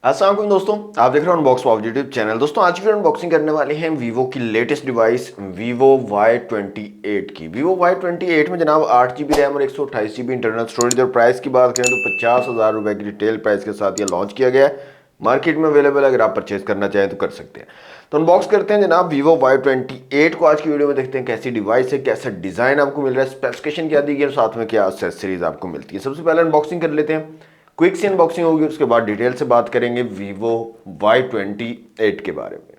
अस्सलाम वालेकुम दोस्तों, आप देख रहे हो अनबॉक्स वाव यूट्यूब चैनल। दोस्तों आज की अनबॉक्सिंग करने वाले हैं वीवो की लेटेस्ट डिवाइस वीवो Y28 की। वीवो Y28 में जनाब 8GB रैम और 128GB इंटरनल स्टोरेज। और प्राइस की बात करें तो 50,000 रुपए की रिटेल प्राइस के साथ ये लॉन्च किया गया है। मार्केट में अवेलेबल, अगर आप परचेज करना चाहें तो कर सकते हैं। तो अनबॉक्स करते हैं जनाब वीवो Y28 को। आज की वीडियो में देखते हैं कैसी डिवाइस है, कैसा डिजाइन आपको मिल रहा है, स्पेसिफिकेशन क्या दी गई है और साथ में क्या एक्सेसरीज आपको मिलती है। सबसे पहले अनबॉक्सिंग कर लेते हैं, क्विक सी अनबॉक्सिंग होगी, उसके बाद डिटेल से बात करेंगे वीवो Y28 के बारे में।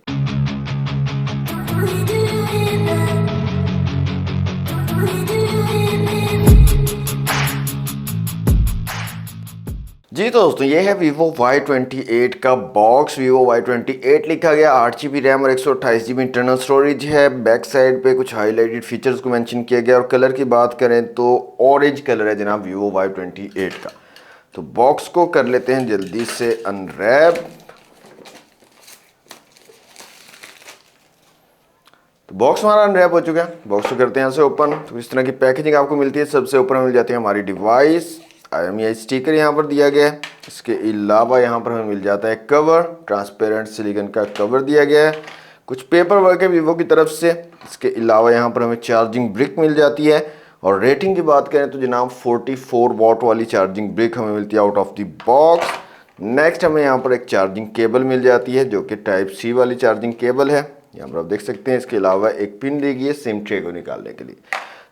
जी तो दोस्तों ये है वीवो Y28 का बॉक्स। वीवो Y28 लिखा गया, 8GB रैम और 128GB इंटरनल स्टोरेज है। बैक साइड पे कुछ हाईलाइटेड फीचर्स को मेंशन किया गया और कलर की बात करें तो ऑरेंज कलर है जनाब वीवो Y28 का। तो बॉक्स को कर लेते हैं जल्दी से अनरैप। तो बॉक्स हमारा अनरैप हो चुका है। बॉक्स को करते हैं यहाँ से ओपन। तो इस तरह की पैकेजिंग आपको मिलती है। सबसे ऊपर मिल जाती है हमारी डिवाइस, IMEI स्टिकर यहाँ पर दिया गया है। इसके अलावा यहाँ पर हमें मिल जाता है कवर, ट्रांसपेरेंट सिलिकॉन का कवर दिया गया है। कुछ पेपर वर्क है वीवो की तरफ से। इसके अलावा यहाँ पर हमें चार्जिंग ब्रिक मिल जाती है। और रेटिंग की बात करें तो जनाब 44 वॉट वाली चार्जिंग ब्रिक हमें मिलती है out of the box. Next हमें यहाँ पर एक चार्जिंग केबल मिल जाती है जो कि टाइप सी वाली चार्जिंग केबल है, यहाँ पर आप देख सकते हैं। इसके अलावा एक पिन दी गई है सिम ट्रे को निकालने के लिए।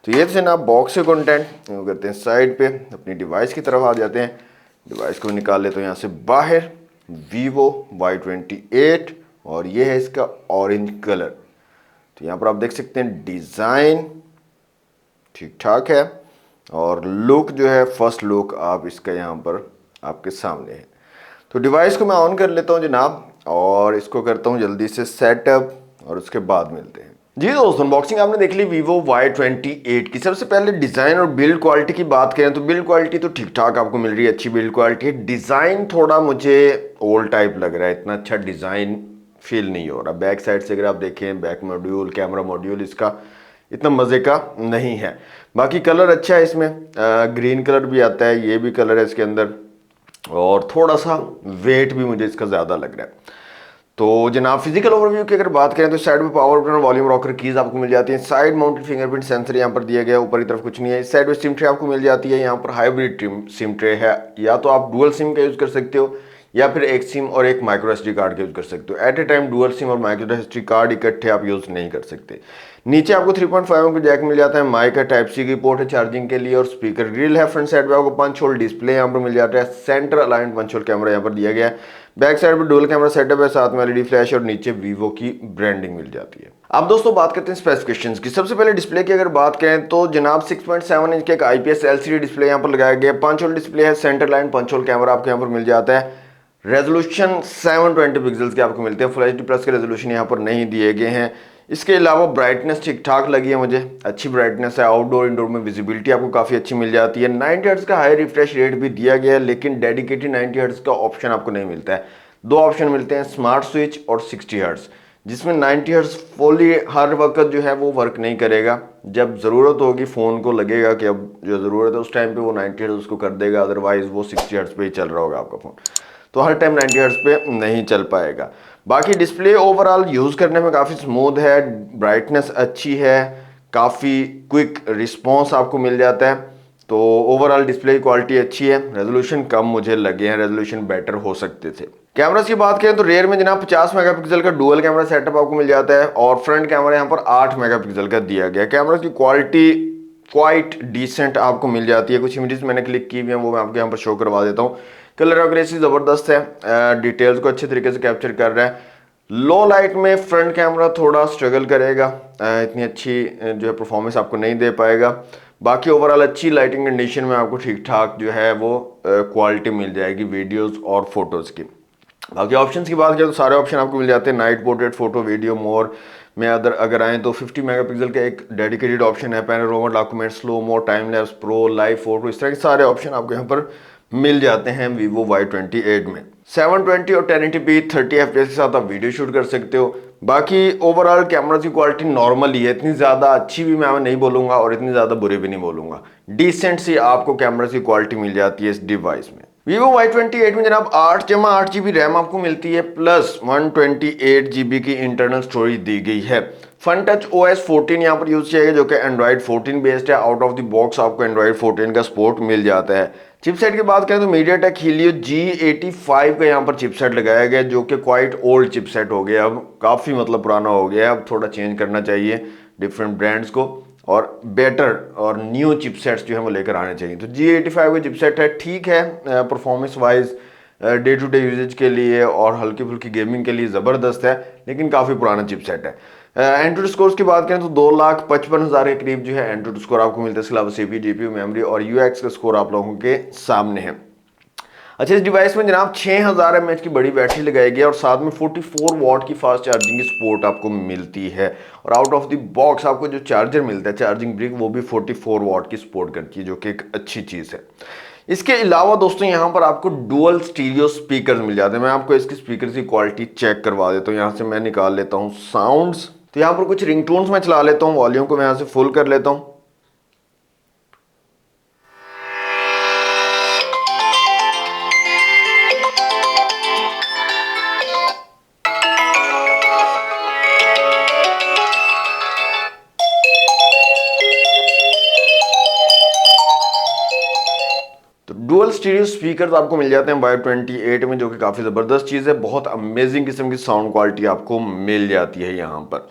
तो ये थे ना बॉक्स से कंटेंट। करते हैं साइड पे, अपनी डिवाइस की तरफ आ जाते हैं। डिवाइस को निकाल लेते हैं यहाँ से बाहर। वीवो Y28 और ये है इसका ऑरेंज कलर। तो यहाँ पर आप देख सकते हैं डिज़ाइन ठीक ठाक है और लुक जो है फर्स्ट लुक आप इसका यहाँ पर आपके सामने है। तो डिवाइस को मैं ऑन कर लेता हूँ जनाब और इसको करता हूँ जल्दी से सेटअप और उसके बाद मिलते हैं। जी दोस्तों अनबॉक्सिंग आपने देख ली वीवो Y28 की। सबसे पहले डिज़ाइन और बिल्ड क्वालिटी की बात करें तो बिल्ड क्वालिटी तो ठीक ठाक आपको मिल रही है, अच्छी बिल्ड क्वालिटी है। डिज़ाइन थोड़ा मुझे ओल्ड टाइप लग रहा है, इतना अच्छा डिज़ाइन फील नहीं हो रहा। बैक साइड से अगर आप देखें, बैक मॉड्यूल, कैमरा मॉड्यूल इसका इतना मज़े का नहीं है। बाकी कलर अच्छा है इसमें, ग्रीन कलर भी आता है, ये भी कलर है इसके अंदर। और थोड़ा सा वेट भी मुझे इसका ज़्यादा लग रहा है। तो जनाब फिजिकल ओवरव्यू की अगर बात करें तो साइड में पावर बटन और वॉल्यूम रॉकर कीज आपको मिल जाती है। साइड माउंटेड फिंगरप्रिंट सेंसर यहाँ पर दिया गया है, ऊपर की तरफ कुछ नहीं है। इस साइड में सिम ट्रे आपको मिल जाती है। यहाँ पर हाइब्रिड सिम ट्रे है, या तो आप डुअल सिम का यूज़ कर सकते हो या फिर एक सिम और एक माइक्रो SD कार्ड का यूज़ कर सकते हो। At a time dual SIM और माइक्रो SD कार्ड इकट्ठे आप यूज़ नहीं कर सकते। नीचे आपको 3.5 का जैक मिल जाता है। माइक का टाइप सी की पोर्ट है चार्जिंग के लिए और स्पीकर ग्रिल है। फ्रंट साइड पे आपको पंच होल डिस्प्ले यहाँ पर मिल जाता है। Centre aligned punch hole camera यहाँ पर दिया गया है। बैक साइड पे डुअल कैमरा सेटअप है, साथ में LED फ्लैश और नीचे वीवो की ब्रांडिंग मिल जाती है। अब दोस्तों बात करते हैं स्पेसिफिकेशंस की। सबसे पहले डिस्प्ले की अगर बात करें तो जनाब 6.7 इंच का एक IPS LCD डिस्प्ले यहाँ पर लगाया गया है। पंच होल डिस्प्ले है, centre line punch hole camera आपको यहाँ पर मिल जाता है। रेजोल्यूशन 720 पिक्सल्स के आपको मिलते हैं। फुल HD प्लस के रेजोल्यूशन यहाँ पर नहीं दिए गए हैं। इसके अलावा ब्राइटनेस ठीक ठाक लगी है मुझे, अच्छी ब्राइटनेस है। आउटडोर इंडोर में विजिबिलिटी आपको काफ़ी अच्छी मिल जाती है। 90 हर्ट्ज का हाई रिफ्रेश रेट भी दिया गया है, लेकिन डेडिकेटेड 90 हर्ट्ज का ऑप्शन आपको नहीं मिलता है। दो ऑप्शन मिलते हैं, स्मार्ट स्विच और 60 हर्ट्ज, जिसमें 90 हर्ट्ज फुली हर वक्त जो है वो वर्क नहीं करेगा। जब ज़रूरत होगी फ़ोन को लगेगा कि अब जो ज़रूरत है उस टाइम पे वो 90 हर्ट्ज उसको कर देगा, अदरवाइज वो 60 हर्ट्ज पे ही चल रहा होगा आपका फ़ोन। तो हर टाइम 90 हर्ट्ज पे नहीं चल पाएगा। बाकी डिस्प्ले ओवरऑल यूज़ करने में काफ़ी स्मूथ है, ब्राइटनेस अच्छी है, काफ़ी क्विक रिस्पॉन्स आपको मिल जाता है। तो ओवरऑल डिस्प्ले की क्वालिटी अच्छी है। रेजोल्यूशन कम मुझे लगे हैं, रेजोल्यूशन बेटर हो सकते थे। कैमरास की बात करें तो रेयर में जनाब 50 मेगापिक्सल का डुअल कैमरा सेटअप आपको मिल जाता है और फ्रंट कैमरा यहाँ पर 8 मेगापिक्सल का दिया गया है। कैमरा की क्वालिटी क्वाइट डिसेंट आपको मिल जाती है। कुछ इमेजेस मैंने क्लिक की हुई हैं, वो मैं आपको यहाँ पर शो करवा देता हूँ। कलर एक्यूरेसी ज़बरदस्त है, डिटेल्स को अच्छे तरीके से कैप्चर कर रहा है। लो लाइट में फ्रंट कैमरा थोड़ा स्ट्रगल करेगा, इतनी अच्छी जो है परफॉर्मेंस आपको नहीं दे पाएगा। बाकी ओवरऑल अच्छी लाइटिंग कंडीशन में आपको ठीक ठाक जो है वो क्वालिटी मिल जाएगी वीडियोस और फोटोज़ की। बाकी ऑप्शंस की बात करें तो सारे ऑप्शन आपको मिल जाते हैं। नाइट पोर्ट्रेट, फोटो, वीडियो, मोर में अगर आएँ तो 50 मेगापिक्सल का एक डेडिकेटेड ऑप्शन है। Panorama, document, slow mo, time lapse, pro, live photo, इस तरह के सारे ऑप्शन आपको यहाँ पर मिल जाते हैं वीवो Y28 में। 720 और 1080p 30 FPS के साथ आप वीडियो शूट कर सकते हो। बाकी ओवरऑल कैमरा की क्वालिटी नॉर्मल ही है, इतनी ज़्यादा अच्छी भी मैं नहीं बोलूँगा और इतनी ज़्यादा बुरी भी नहीं बोलूँगा। डिसेंट सी आपको कैमरा की क्वालिटी मिल जाती है इस डिवाइस में। Vivo Y28 में जनाब 8/8 GB रैम आपको मिलती है प्लस 128 GB की इंटरनल स्टोरेज दी गई है। फन टच OS 14 यहाँ पर यूज किया गया जो कि एंड्रॉइड 14 बेस्ड है। आउट ऑफ द बॉक्स आपको एंड्रॉइड 14 का सपोर्ट मिल जाता है। चिपसेट की बात करें तो मीडियाटेक हीलियो G85 का यहाँ पर चिपसेट लगाया गया जो कि क्वाइट ओल्ड चिपसेट हो गया, अब काफ़ी मतलब पुराना हो गया है, अब थोड़ा चेंज करना चाहिए डिफरेंट ब्रांड्स को और बेटर और न्यू चिपसेट्स जो है वो लेकर आने चाहिए। तो G85 का चिपसेट है, ठीक है, performance wise day to day usage के लिए और हल्की फुल्की गेमिंग के लिए ज़बरदस्त है, लेकिन काफ़ी पुराना चिपसेट है। एंट्रोड स्कोर्स की बात करें तो 2,55,000 के करीब जो है एंट्रोड स्कोर आपको मिलता है। इसके अलावा CPU, GPU, मेमोरी और UX का स्कोर आप लोगों के सामने है। अच्छा, इस डिवाइस में जनाब 6000 mAh की बड़ी बैटरी लगाई गई है और साथ में 44 वॉट की फास्ट चार्जिंग की सपोर्ट आपको मिलती है। और आउट ऑफ द बॉक्स आपको जो चार्जर मिलता है, चार्जिंग ब्रिक, वो भी 44 वॉट की सपोर्ट करती है जो कि एक अच्छी चीज़ है। इसके अलावा दोस्तों यहाँ पर आपको डुअल स्टीरियो स्पीकर मिल जाते हैं। मैं आपको इसकी स्पीकर की क्वालिटी चेक करवा देता हूँ। यहाँ से मैं निकाल लेता हूँ साउंड्स, तो यहाँ पर कुछ रिंगटोन्स मैं चला लेता हूँ, वॉल्यूम को मैं यहाँ से फुल कर लेता हूँ। तो डुअल स्टीरियो स्पीकर आपको मिल जाते हैं Y28 में, जो कि काफ़ी ज़बरदस्त चीज़ है। बहुत अमेजिंग किस्म की साउंड क्वालिटी आपको मिल जाती है यहाँ पर।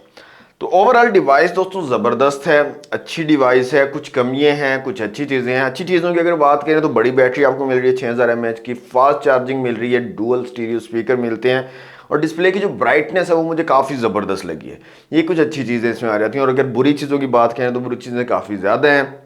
तो ओवरऑल डिवाइस दोस्तों ज़बरदस्त है, अच्छी डिवाइस है। कुछ कमियां हैं, कुछ अच्छी चीज़ें हैं। अच्छी चीज़ों की अगर बात करें तो बड़ी बैटरी आपको मिल रही है 6000 mAh की, फास्ट चार्जिंग मिल रही है, डुअल स्टीरियो स्पीकर मिलते हैं और डिस्प्ले की जो ब्राइटनेस है वो मुझे काफ़ी ज़बरदस्त लगी है। ये कुछ अच्छी चीज़ें इसमें आ जाती हैं। और अगर बुरी चीज़ों की बात करें तो बुरी चीज़ें काफ़ी ज़्यादा हैं।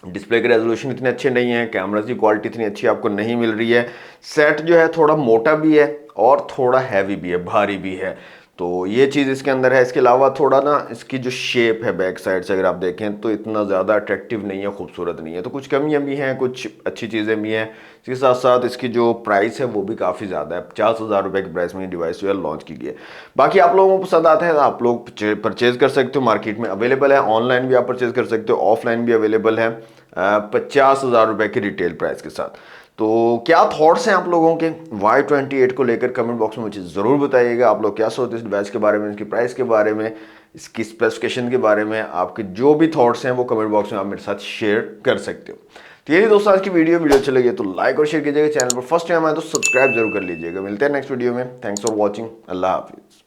डिस्प्ले के रेजोल्यूशन इतने अच्छे नहीं है, कैमरा की क्वालिटी इतनी अच्छी आपको नहीं मिल रही है। सेट जो है थोड़ा मोटा भी है और थोड़ा हैवी भी है, भारी भी है, तो ये चीज़ इसके अंदर है। इसके अलावा थोड़ा ना इसकी जो शेप है बैक साइड से अगर आप देखें तो इतना ज़्यादा अट्रैक्टिव नहीं है, खूबसूरत नहीं है। तो कुछ कमियां भी हैं, कुछ अच्छी चीज़ें भी हैं। इसके साथ साथ इसकी जो प्राइस है वो भी काफ़ी ज़्यादा है। 50,000 रुपये की प्राइस में ये डिवाइस जो है लॉन्च की गई है। बाकी आप लोगों को पसंद आता है तो आप लोग परचेज कर सकते हो, मार्केट में अवेलेबल है। ऑनलाइन भी आप परचेज कर सकते हो, ऑफलाइन भी अवेलेबल है 50,000 रुपये की रिटेल प्राइस के साथ। तो क्या थॉट्स हैं आप लोगों के Y28 को लेकर, कमेंट बॉक्स में मुझे ज़रूर बताइएगा। आप लोग क्या सोचते हैं इस डिवाइस के बारे में, इसकी प्राइस के बारे में, इसकी स्पेसिफिकेशन के बारे में। आपके जो भी थॉट्स हैं वो कमेंट बॉक्स में आप मेरे साथ शेयर कर सकते हो। तो यही दोस्तों आज की वीडियो अच्छी लगी तो लाइक और शेयर कीजिएगा। चैनल पर फर्स्ट टाइम आए तो सब्सक्राइब जरूर कर लीजिएगा। मिलते हैं नेक्स्ट वीडियो में। Thanks for watching. अल्लाह हाफिज़।